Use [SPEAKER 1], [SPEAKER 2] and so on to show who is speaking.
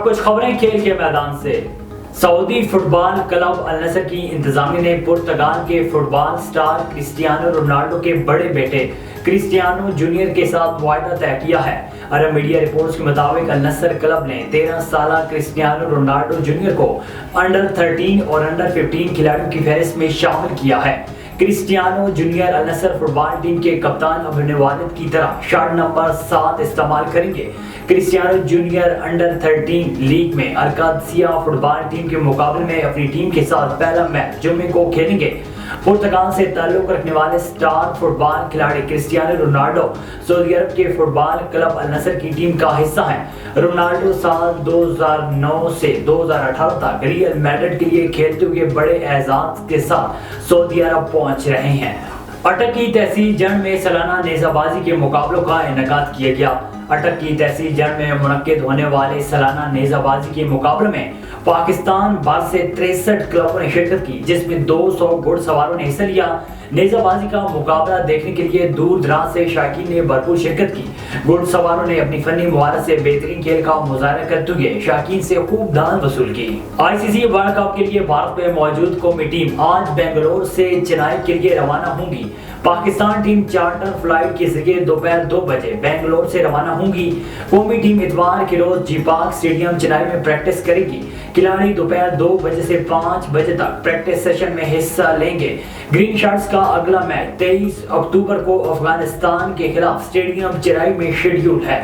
[SPEAKER 1] کچھ خبریں کھیل کے میدان سے۔ سعودی فٹ بال کلب النصر کی انتظامیہ نے پرتگال کے فٹ بال سٹار کرسٹیانو رونالڈو کے بڑے بیٹے کرسٹیانو جونیئر کے ساتھ معاہدہ طے کیا ہے۔ عرب میڈیا رپورٹس کے مطابق النصر کلب نے 13 سالہ کرسٹیانو رونالڈو جونیئر کو انڈر 13 اور انڈر 15 کھلاڑیوں کی فہرست میں شامل کیا ہے۔ کرسٹیانو جونیئر النصر فٹ بال ٹیم کے کپتان اپنے والد کی طرح شرٹ نمبر 7 استعمال کریں گے۔ کرسٹیانو جونیئر انڈر 13 لیگ میں القادسیہ فٹ بال ٹیم کے مقابلے میں اپنی ٹیم کے ساتھ پہلا میچ جمعے کو کھیلیں گے۔ پرتگال سے تعلق رکھنے والے سٹار فٹ بال کھلاڑی کرسٹیانو رونالڈو سعودی عرب کے فٹ بال کلب النصر کی ٹیم کا حصہ ہیں۔ رونالڈو سال 2009 سے 2018 تک ریئل میڈرڈ کے لیے کھیلتے ہوئے بڑے اعزاز کے ساتھ سعودی عرب پہنچ رہے ہیں۔ اٹک کی تحصیل جنڈ میں سالانہ نیزہ بازی کے مقابلوں کا انعقاد کیا گیا۔ اٹک کی تحصیل جنڈ میں منعقد ہونے والے سالانہ نیزہ بازی کے مقابلے میں پاکستان بھر سے 63 کلبوں نے شرکت کی، جس میں 200 گھڑ سواروں نے حصہ لیا۔ نیزہ بازی کا مقابلہ دیکھنے کے لیے دور دراز سے شائقین نے بھرپور شرکت کی۔ گھڑ سواروں نے اپنی فنی مہارت سے بہترین کھیل کا مظاہرہ کرتے ہوئے شائقین سے خوب دان وصول کی۔ ICC ورلڈ کپ کے لیے بھارت میں موجود قومی ٹیم آج بنگلور سے چنئی کے لیے روانہ ہوں گی۔ پاکستان ٹیم چارٹر فلائٹ کے ذریعے دوپہر 2 بجے بنگلور سے روانہ ہوں گی۔ قومی ٹیم اتوار کے روز جی پارک اسٹیڈیم چنئی میں پریکٹس کرے گی۔ کھلاڑی دوپہر 2 بجے سے 5 بجے تک پریکٹس سیشن میں حصہ لیں گے۔ گرین شارٹس کا اگلا میچ 23 اکتوبر کو افغانستان کے خلاف اسٹیڈیم چنئی میں شیڈیول ہے۔